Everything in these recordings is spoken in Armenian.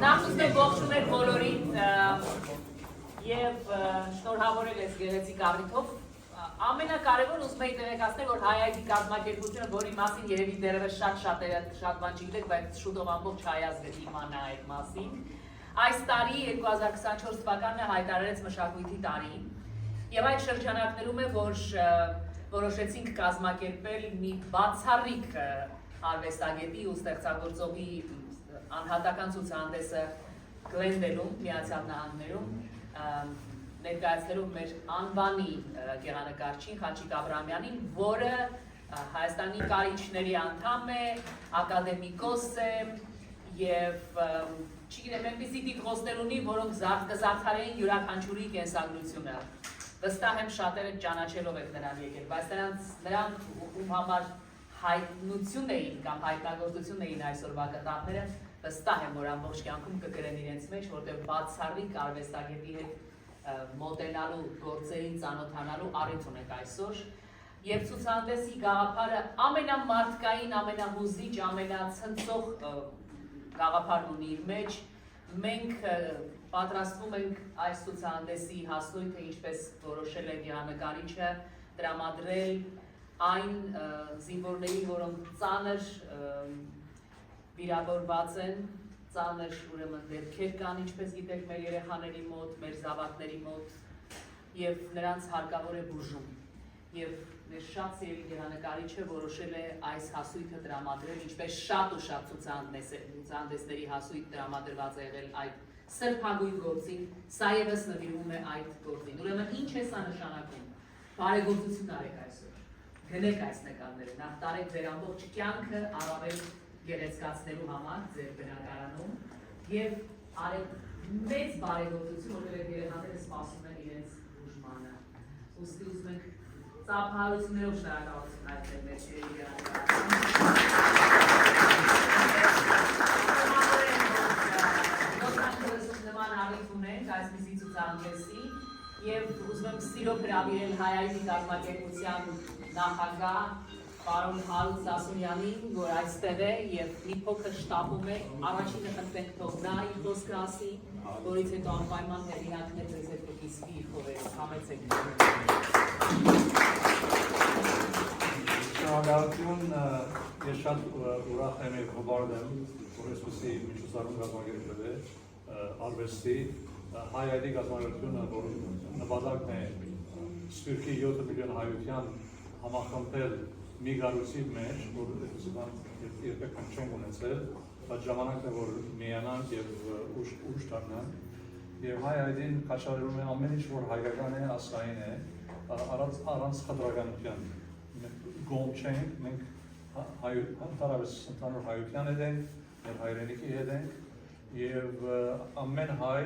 Նախ ուզում եմ ողջունել բոլորին եւ շնորհավորել ես գեղեցիկ առիթով։ Ամենակարևորը ուզում եմ տեղեկացնել, որ հայ-ID կազմակերպությունը, որի մասին երևի դեռևս շատ բան չգիտեք, բայց շուտով ամբողջ հայազգը իմանա այդ մասին։ Այս տարի 2024 թվականն հայտարարեց մշակույթի տարի եւ այդ շրջանակներում է, որ որոշեցինք կազմակերպել մի բացառիկ արվեստագետի ու ստեղծագործողի անհատական ցուցահանդեսը Գլենդելում, Միացյալ Նահանգներում, ներկայացնելով մեր անվանի գեղանկարչին Խաչիկ Աբրահամյանին, որը Հայաստանի կարիճների անդամ է, ակադեմիկոս է եւ չգիտեմ, այնպիսի տիտղոսներ ունի, որոնք կզարդարեին յուրաքանչյուրի կենսագրությունը։ Վստահ եմ շատերը ճանաչելով եք նրան եկել, բայց նրանք ում համար հայտնություն էին կամ հայտնագործություն էին այսօրվա կտավները, վստահ եմ, որ ամբողջ կյանքում կգրեն իրենց մեջ, որտեղ բացառիկ արվեստագետի հետ մոտենալու գործերին ծանոթանալու առիթ ունենք այսօր։ Եվ ցուցահանդեսի գաղափարը ամենամարդկային, ամենահուզիչ, ամենացնցող գաղափարն ունի իր մեջ։ Մենք պատրաստվում ենք այս ցուցահանդեսի հասնույթը, ինչպես որոշել է գեղանկարիչը, տրամադրել այն զինվորներին, որոնք ծանր վիրավորված են, ծանր ուրեմն դեպքեր կան, ինչպես գիտեք, մեր երեխաների մոտ, մեր զավակների մոտ, եւ նրանց հարկավոր է բուժում։ Եվ մեր շատ սիրելի գեղանկարիչը որոշել է այս հասույթը տրամադրել, ինչպես շատ ու շատ ցուցահանդեսների հասույթ տրամադրված է եղել այդ սրբագույն գործին, սա ևս նվիրվում է այդ գործին։ Ուրեմն ինչ է սա նշանակում։ Բարեգործություն արեք այսօր։ Գնեք այս նկարները, նախ տարեք ձեր ամբողջ կյանքը առավել գեղեցկացնելու համար ձեր բնակարանում եւ արեք մեծ բարեգործություն, որտեղ երեխաները սպասում են իրենց բուժմանը։ Ուստի ուզում ենք ծափահարություններով շնորհակալություն հայտնել մեր սիրելի գեղանկարիչներին։ Նման առիթ ունենք այսպիսի ցուցահանդեսի եւ ուզում եմ սիրով հրավիրել հայ-ID կազմակերպության նախագահ պարոն Հարութ Սասունյանին, որ այստեղ է եւ մի փոքր շտապում է, առաջինը խնդրենք թող նա իր խոսքը ասի, որից հետո անպայման հեղինակն է ձեզ հետ կիսվի իր խորերով, համեցեք։ Շնորհակալություն, ես շատ ուրախ եմ եւ հոբարտ եմ, որ այսպիսի միջոցառում կազմակերպվել է արվեստի հայ-ID կազմակերպությունը, որ նպատակն է Սփյուռքի 7 միլիոն հայության համախմբել մի գարուցի մեջ, որ երբեք չենք ունեցել, բայց ժամանակն է, որ միանանք եւ ուժ դառնանք։ Եվ հայ-ID-ն կաչալերում է ամեն ինչ, որ հայկական է, ազգային է, առանց խտրականության։ Գոմ չենք, մենք ընդհանրապես ընդհանուր հայության հետ ենք, մեր հայրենիքի հետ ենք, եւ ամեն հայ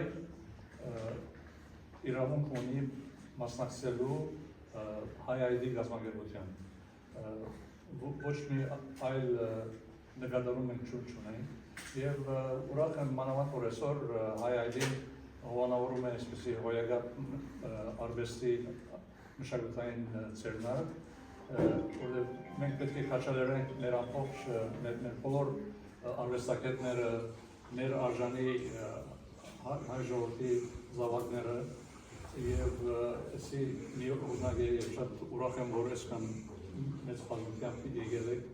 իրավունք ունի մասնակցելու հայ-ID կազմակերպության։ Ոչ մի այլ նկատառում մենք չունենք եւ ուրախ եմ մանավանդ որ այսօր հայ-ID-ն հովանավորում է այսպիսի հոյակապ արվեստի մշակութային ծերնակ, որտեղ մենք պետք է քաչալերենք մեր ամբողջ մեր բոլոր արվեստագետները, մեր արժանի հայ ժողովրդի զավակները եւ էսի մի օրինակ է եւ շատ ուրախ եմ որ այսքան մեծ բազմությամբ եկել եք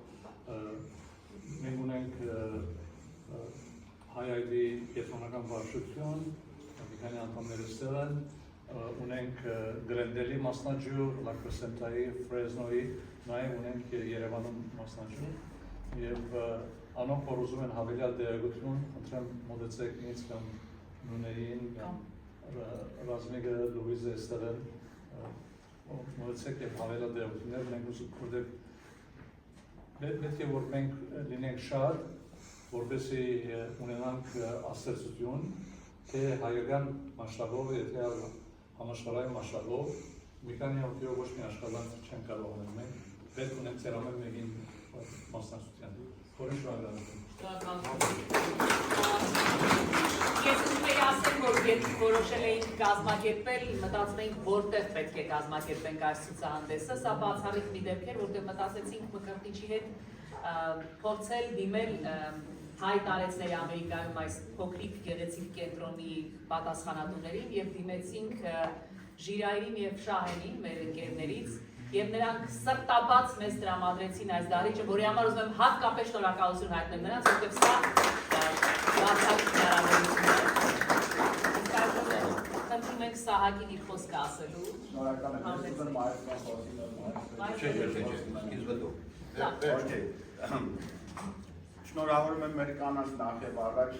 մենք ունենք հայ-ID կենտրոնական վարչություն մի քանի անդամներ ստեղ են ունենք Գրենդելի մասնաճյուղ, Լակրսենտայի, Ֆրեզնոյի, նաեւ ունենք Երևանում մասնաճյուղ եւ անոնք որ ուզում են հավելյալ դերակցություն, խնդրեմ մոտեցեք ինձ կամ նույններին կամ Ռազմիկը Լուիզը ստեղ են մոտեցեք եւ հավելյալ դերակցություններ մենք որտեղ պետք է որ մենք լինենք շատ որպեսզի ունենանք ասացություն թե հայկական մասշտաբով եթե համաշխարհային մասշտաբով մի քանի օգտիով ոչ մի աշխատանք չեն կարող անել մենք պետք ունենք ծեր ամեն մեկին մասնակցության խորին Ես ուզում եի ասել, որ երբ որոշել էինք կազմակերպել, մտածում էինք որտեղ պետք է կազմակերպենք այս ցուցահանդեսը, սա բացառիկ մի դեպք էր, որտեղ մտածեցինք Մկրտիչի հետ փորձել դիմել հայ տարեցների Ամերիկայում այս փոքրիկ գեղեցիկ կենտրոնի պատասխանատուներին եւ դիմեցինք Ժիրայրին եւ Շահենին, մեր ընկերներից, եւ նրանք սրտաբաց մեզ տրամադրեցին այս դահլիճը, որի համար ուզում եմ հատկապես շնորհակալություն հայտնել նրանց, որովհետեւ սա բացառիկ հնարավորություն է։ Խնդրում ենք Սահակին իր խոսքը ասելու։ Շնորհակալ եմ, ես ուզում եմ շնորհավորում եմ մեր կանանց նախ եւ առաջ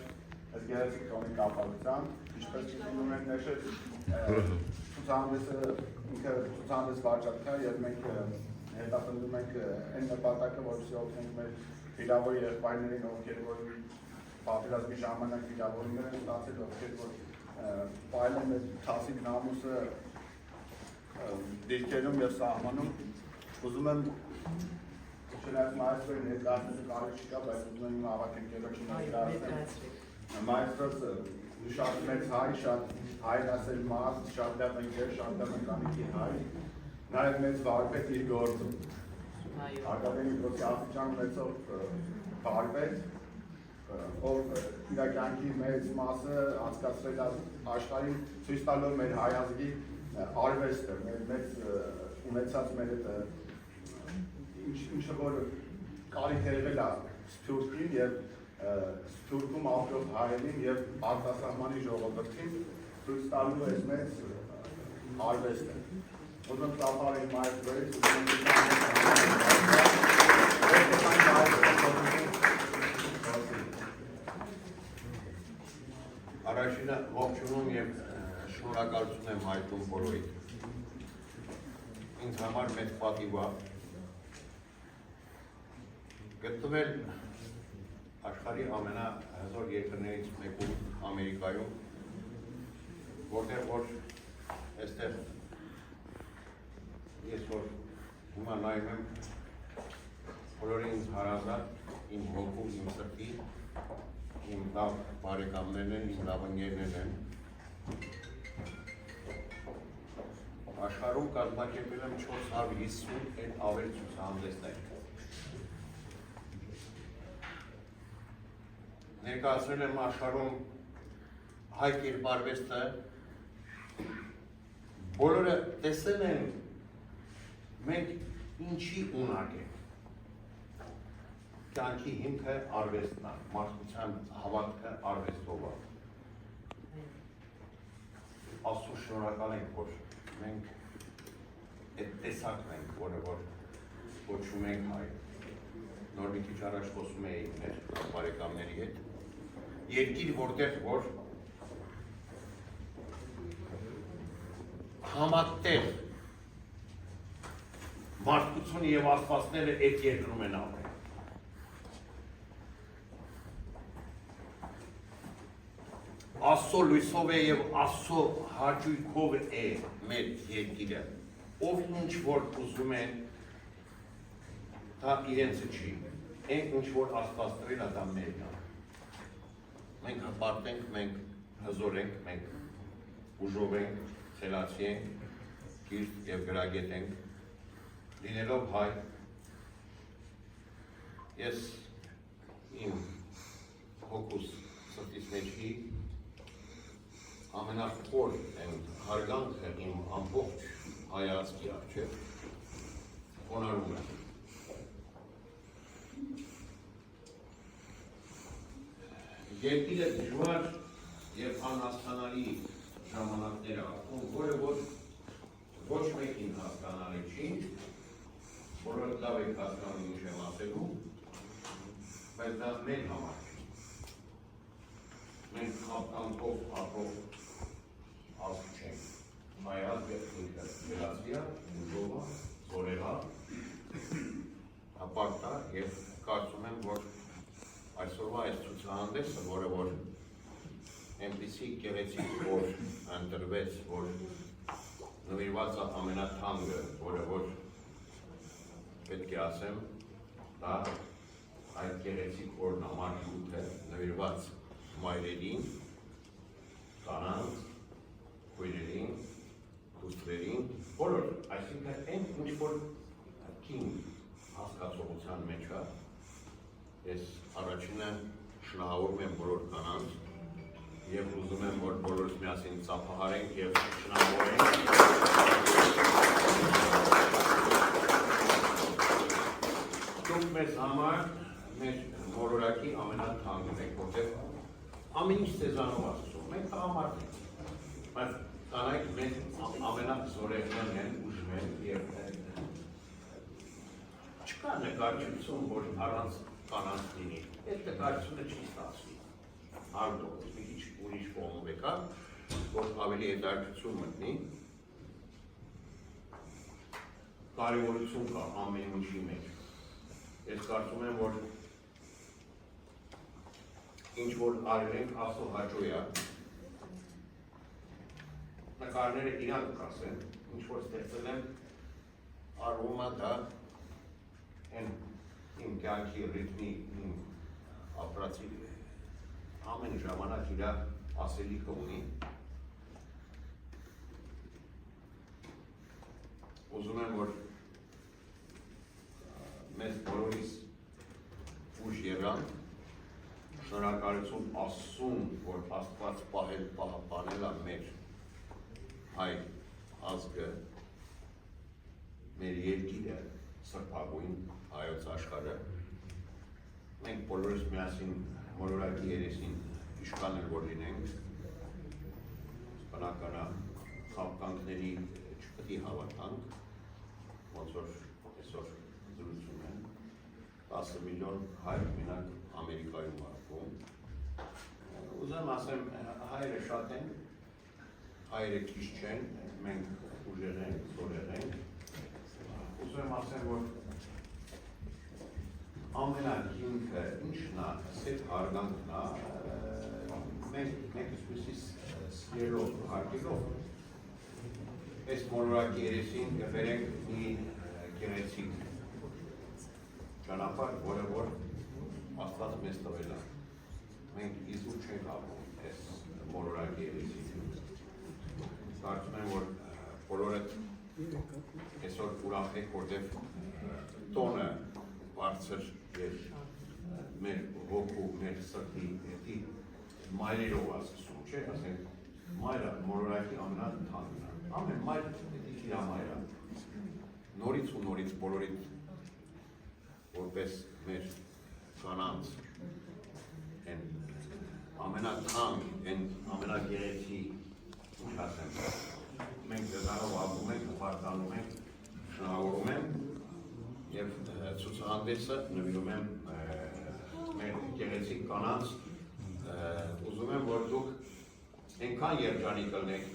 այս գեղեցիկ տոնի կապակցությամբ, ինչպես չլինում են նշել ցուցահանդեսը ինքը ցուցահանդես վարչակա եւ մենք հետապնդում ենք այն նպատակը, որպեսզի օգնենք մեր վիրավոր եղբայրներին, ովքեր որ պատերազմի ժամանակ վիրավորումներ են ստացել, ովքեր որ պայել են թասիկ նամուսը դիրքերում եւ սահմանում, ուզում եմ չնայած մայիստրոյի ներկայացնելու կարիք չկա, բայց ուզում եմ իմ ավակ ընկերոջը ներկայացնել։ Մայիստրոս շատ մեծ հայ, շատ հայրասեր մարդ, շատ լավ ընկեր, շատ լավ ընտանիքի հայ, նաեւ մեծ վարպետ իր գործում։ Ակադեմիկ դպրոցի աստիճան ունեցող վարպետ, ով իր կյանքի մեծ մասը անցկացրել է աշխարհին, ցույց տալով մեր հայ ազգի արվեստը, մեր մեծ ունեցած մեր այդ ինչը որ կարիքերվել է Սփյուռքին եւ Սփյուռքում ապրող հայերին եւ արտասահմանի ժողովրդին ցույց տալու այս մեծ արվեստը։ Ուզում ծափարել մայրից, Առաջինը ողջունում եւ շնորհակալություն եմ հայտնում բոլորին։ Ինձ համար մեծ պատիվ է գտնվել աշխարհի ամենահզոր երկրներից մեկում Ամերիկայում, որտեղ որ այստեղ ես որ հիմա նայում եմ բոլորին ինձ հարազատ, իմ հոգու, իմ սրտի, իմ լավ բարեկամներն են, իմ լավ ընկերներն են։ Աշխարհում կազմակերպել եմ 450-ն ավել ցուցահանդեսներ։ Ներկայացրել եմ աշխարհում հայ կերպարվեստը, բոլորը տեսել են մենք ինչի ունակ ենք։ Կյանքի հիմքը արվեստն է, մարդկության հավատքը արվեստով է։ Աստծո շնորհակալ ենք, որ մենք այդ տեսակն ենք, որը որ կոչում ենք հայ։ Նոր մի քիչ առաջ խոսում էի մեր բարեկամների հետ։ Երկիր, որտեղ որ համատեղ մարդկությունը եւ աստվածները այդ երկրում են ապրել։ Աստծո լույսով է եւ Աստծո հաճույքով է մեր երկիրը։ Ով ինչ որ ուզում են, դա իրենցը չի։ Այն ինչ որ Աստված տվել է, դա մերն է։ Մենք հպարտ ենք, մենք հզոր ենք, մենք ուժով ենք, խելացի ենք, կիրթ եւ գրագետ ենք։ Լինելով հայ, ես իմ հոգուս սրտիս մեջի ամենախոր հարգանքը իմ ամբողջ հայացքի առջև խոնարհում եմ։ Երկիրը դժվար եւ անհասկանալի ժամանակներ է ապրում, որը որ ոչ մեկին հասկանալի չի, բոլորը լավ եք հասկանում ինչ եմ ասելու, բայց դա մեր համար չի։ Մենք խապտանքով ապրող ազգ չենք։ Հայ ազգը ինքը գերազգի է, ուժով է, զորեղ է, հպարտ է եւ կարծում եմ, որ այսօրվա այս ցուցահանդեսը, որը որ այնպիսի գեղեցիկ որ ընտրվեց, որ նվիրված է ամենաթանկը, որը որ պետք է ասեմ, դա այդ գեղեցիկ որն համար յուտ է, նվիրված մայրերին, կանանց, քույրերին, դուստրերին, բոլոր, այսինքն այն ինչ որ կին հասկացողության մեջ է, ես առաջինը շնորհավորում եմ բոլոր կանանց եւ ուզում եմ որ բոլորս միասին ծափահարենք եւ շնորհավորենք Դուք մեզ համար մեր մոլորակի ամենաթանկն եք, որտեղ ամեն ինչ ձեզանով ասում, մենք համար բայց կանայք մեզ ամենազորեղներն են ուժում են եւ չկա նկարչություն, որ առանց կանանց լինի, այդ նկարչությունը չի ստացվի, արդոք, մի քիչ ուրիշ կողմով եկա, որ ավելի հետաքրքրություն մտնի, կարևորություն կա ամեն ինչի մեջ, ես կարծում եմ, որ ինչ որ արել ենք Աստծո հաճո է, նկարները իրանք կասեն, ինչ որ ստեղծել եմ, արվում է դա իմ կյանքի ռիթմի ապրացի ամեն ժամանակ իր ասելիքը ունի ուզում եմ որ մեզ բոլորիս ուժ եղան շնորհակալություն Աստծուն որ Աստված պահպանել է մեր հայ ազգը մեր երկիրը սրբագույն հայոց աշխարհը մենք բոլորս միասին մոլորակի երեսին իշխան էլ որ լինենք բնական խաբկանքների չպետք է հավատանք ոնց որ այսօր զրուցում են 10 միլիոն հայ մենակ Ամերիկայում ապրում ուզում ասեմ հայերը շատ են հայերը քիչ չեն մենք ուժեղ ենք զորեղ ենք ուզում ասեմ որ ամենահիմքը ինչն է, սետ հարգանքն է, մենք իսպիսի սիրելով, հարգելով, այս մոլորակի երեսին գվերենք մի գեղեցիկ ճանապարհ, որը որ Աստված մեզ տվել է, մենք իզուր չենք ապրում այս մոլորակի երեսին, կարծում եմ, որ բոլորդ այսօր ուրախ եք, որտև տոնը բարձր և մեր ոգու, մեր սրտի հետի մայրերով ասում, չէ, ասենք մայրը մոլորակի ամենաթանկն է, ամեն մայր հետի իրա մայրը, նորից ու նորից բոլորիդ որպես մեր կանանց են ամենաթանկ, են ամենագեղեցի ինչ ասեմ, մենք դեզանով ապում ենք, պարտանում ենք, շնորհավորում եմ և ցուցահանդեսը նվիրում եմ մեր գեղեցիկ կանանց ուզում եմ որ դուք այնքան երջանիկ կլինեք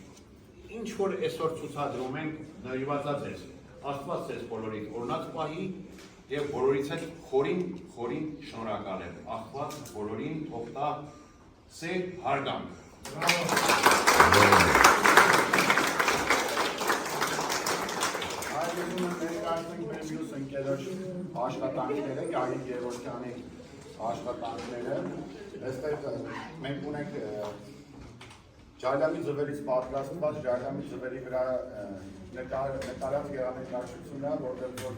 ինչ որ այսօր ցուցադրում ենք նվիրված է ձեզ Աստված ձեզ բոլորիդ օրհնած պահի եւ բոլորից հետ խորին շնորհակալ եմ Աստված բոլորին թող տա սեր հարգանք մյուս ընկերոջ աշխատանքները, Գագիկ Գևորգյանի աշխատանքները, այստեղ մենք ունենք Ջայլամի ձվերից պատրաստված Ջայլամի ձվերի վրա նկարած գեղանկարչությունը, որտեղ որ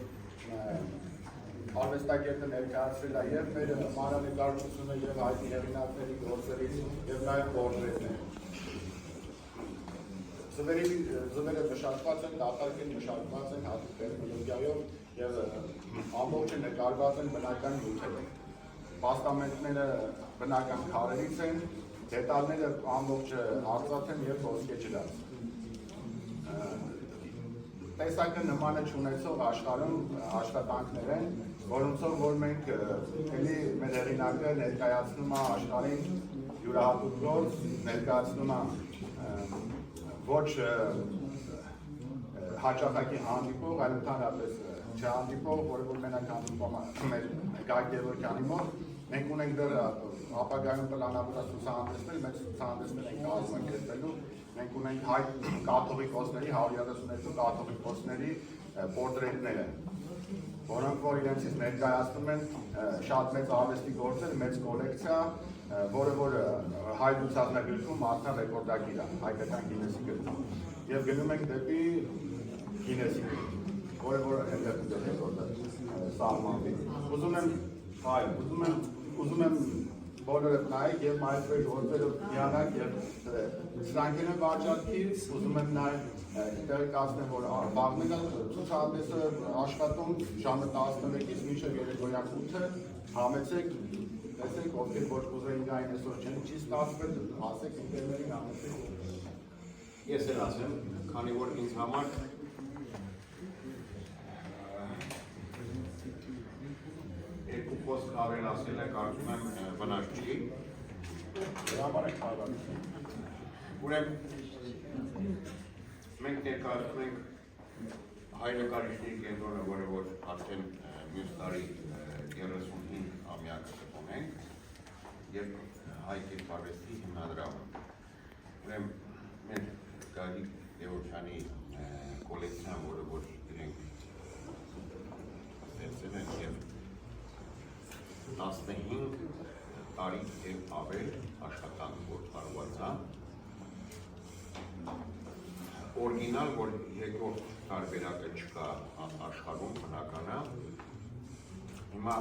արվեստագետը ներկայացրել է եւ մեր մանրանկարչությունը եւ հայտնի հեղինակների գործերից եւ նաեւ պորտրետներ Ձվերը մշակված են, դատարկ են մշակված են հատուկ տեխնոլոգիայով և ամբողջը նկարված են բնական նյութերով։ Պաստամենտները բնական քարերից են, դետալները ամբողջը արծաթ են և ոսկե ջրած։ Տեսակը նմանը չունեցող աշխարհում աշխատանքներ են, որոնցով որ մենք էլի մեր հեղինակը ներկայացնում է աշխարհին յուրահատուկ գործ, ներկայացնում է ոչ հաճախակի հանդիպող, այլ ընդհանրապես չհանդիպող, որը որ մենակ հանդիպում է մեր Գագիկ Գևորգյանի մոտ, մենք ունենք դեռ ապագայում պլանավորված ցուցահանդեսներ, մենք ցուցահանդեսներ ենք կազմակերպելու, մենք ունենք հայ կաթողիկոսների, 132 կաթողիկոսների պորտրետները, որոնք որ իրենցից ներկայացնում են շատ մեծ արվեստի գործեր, մեծ կոլեկցիա, որը որ հայ լուսանկարչում մարդան ռեկորդակիր է, հայկական Գինեսի գրքում, եւ գնում ենք դեպի Գինեսի, որը որ ռեկորդը սահմանվի։ Ուզում եմ բոլորը նայեք եւ մայրցրի գործերը դիանակ եւ սրանք են վաճառքի ուզում եմ նաեւ տեղեկացնեմ որ բաղնիկը ցուցահանդեսը աշխատում ժամը 11-ից մինչեւ երեկոյան 8-ը համեցեք տեսեք ովքեր ոչ կուզեին գային այսօր չեն չի ստացվել ասեք ընկերներին համեցեք Ես էլ ասեմ, քանի որ ինձ համար երկու խոսք ավել ասել է, կարծում եմ վնաս չի։ Համար եք հավատում։ Ուրեմն մենք ներկայացնում ենք հայ նկարիչների կենտրոնը, որը որ արդեն մյուս տարի 35-ամյակը կունենք եւ հայ կերպարվեստի հիմնադրամը։ Ուրեմն մեր Գագիկ Դևոչյանի կոլեկցիան, որը որ իրենք ստեղծել են եւ 15 տարի եւ ավել աշխատանք որ տարված է օրիգինալ որ երկրորդ տարբերակը չկա աշխարհում բնական է հիմա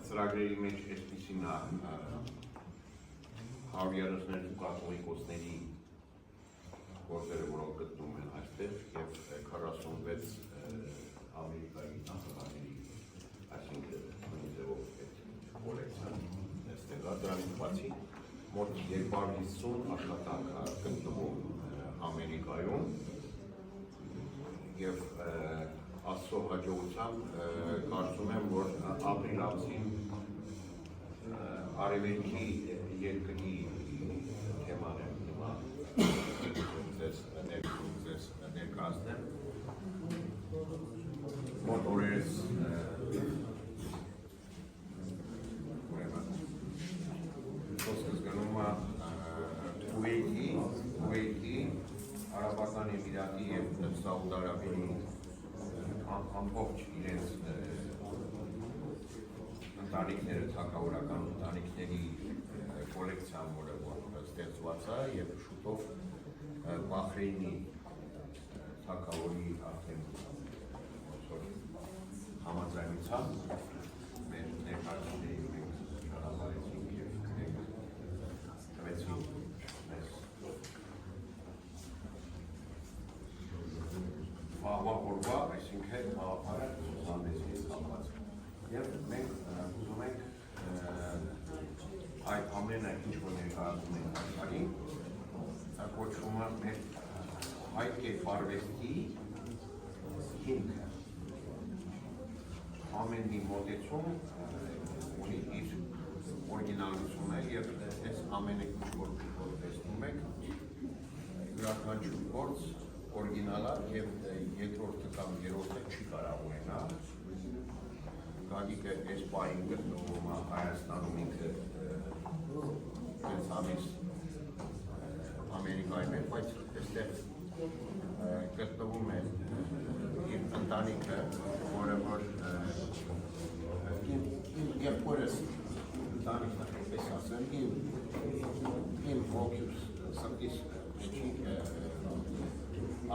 ծրագրերի մեջ այսպիսին է 132 կաթողիկոսների գործերը որոնք գտնում են այստեղ եւ 46 ամերիկայի նախագահների այսինքն նույնիսկ կոլեկցիան այստեղ դրանից բացի մոտ 250 աշխատանք գտնվում Ամերիկայում եւ աստծո հաջողությամբ կարծում եմ որ ապրիլ ամսին արևելքի երկրի թեման եմ հիմա ձեզ ներկայացնեմ մոտ օրերս խոսքս գնում է Քուվեյթի, Արաբական Էմիրատի և Սաուդ Արաբիայի ամբողջ իրենց ընտանիքները, թագավորական ընտանիքների կոլեկցիան, որը ստեղծված է և շուտով Բախրեյնի թագավորի արդեն համաձայնությամբ մեր ներկայացուցիչների մենք հրավիրեցինք և տվեցին մեզ վաղվա օրվա, այսինքն գաղափարը հանդեսի կապված և մենք ուզում ենք այդ ամենը ինչ որ ներկայացնում ենք աշխարհին կոչվում է մեր հայ կերպարվեստի հիմքը ամեն մի մոտեցում ունի իր օրիգինալությունը և այս ամենը ինչ որ տեսնում եք յուրաքանչյուր գործ օրիգինալ է և երկրորդը կամ երրորդը չի կարող ունենա Գագիկը այս պահին գտնվում է Հայաստանում ինքը այս ամիս Ամերիկայում է, բայց այստեղ գտնվում է իր ընտանիքը, որը որ եղբորս ընտանիքն պես ասեմ, իմ ոգյուս սրտիս չի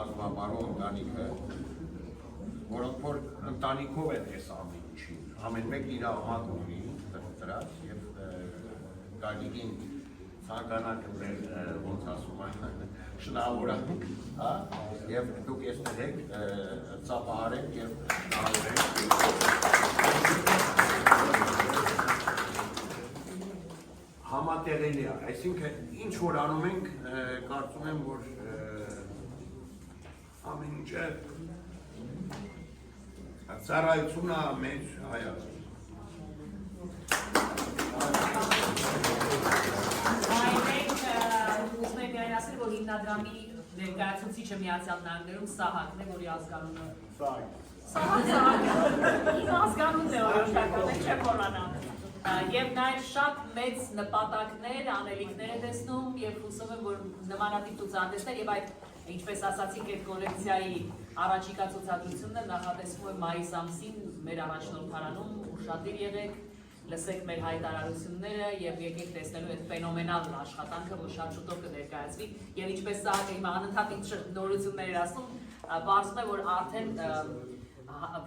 ազգաբարու ընտանիքը, որոնք որ ընտանիքով են այս ամեն ինչին, ամեն մեկ իր ամատ ունի դրած և Գագիկին ցանկանանք ոնց ասում են շնորհավորանք, եւ դուք այստեղ եք ծափահարեք եւ շնորհավորեք համատեղելի է, այսինքն ինչ որ անում ենք, կարծում եմ որ ամեն ինչը ծառայությունն է մեր հայացքին որ հիմնադրամի ներկայացուցիչը Միացյալ Նահանգներում Սահակն է, որի ազգանունը Սահակ, իմ ազգանունն է որոշական, չեմ մոռանա։ Եվ նաև շատ մեծ նպատակներ, անելիքներ է տեսնում և հուսով եմ, որ նմանատիպ ցուցահանդեսներ և այդ, ինչպես ասացիք, այդ կոլեկցիայի առաջիկա ցուցադրությունը նախատեսվում է մայիս ամսին մեր առաջնորդարանում, ուշադիր եղեք, լսեք մեր հայտարարությունները և եկեք տեսնելու այդ ֆենոմենալ աշխատանքը, որ շատ շուտով կներկայացվի և ինչպես Սահակը հիմա անընդհատ ինչ նորություններ էր ասում, պարզվում է, որ արդեն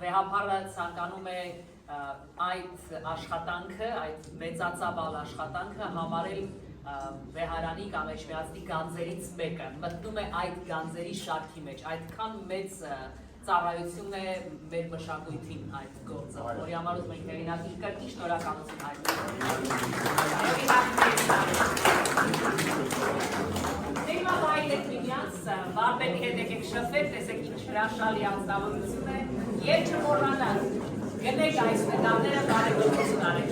վեհափառը ցանկանում է այդ աշխատանքը, այդ մեծածավալ աշխատանքը համարել Վեհարանի կամ Էջմիածնի գանձերից մեկը, մտնում է այդ գանձերի շարքի մեջ, այդքան մեծ ծառայություն է մեր մշակույթին այդ գործը, որի համար ուզում ենք հեղինակին կրկին շնորհակալություն Դեպի վայրեք միմյանց, վարպետի հետ եկեք շփվեք, տեսեք ինչ հրաշալի անձնավորություն է և չմոռանալ, գնեք այս նկարները բարեգործություն արեք,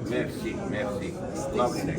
Merci, merci. Lovely.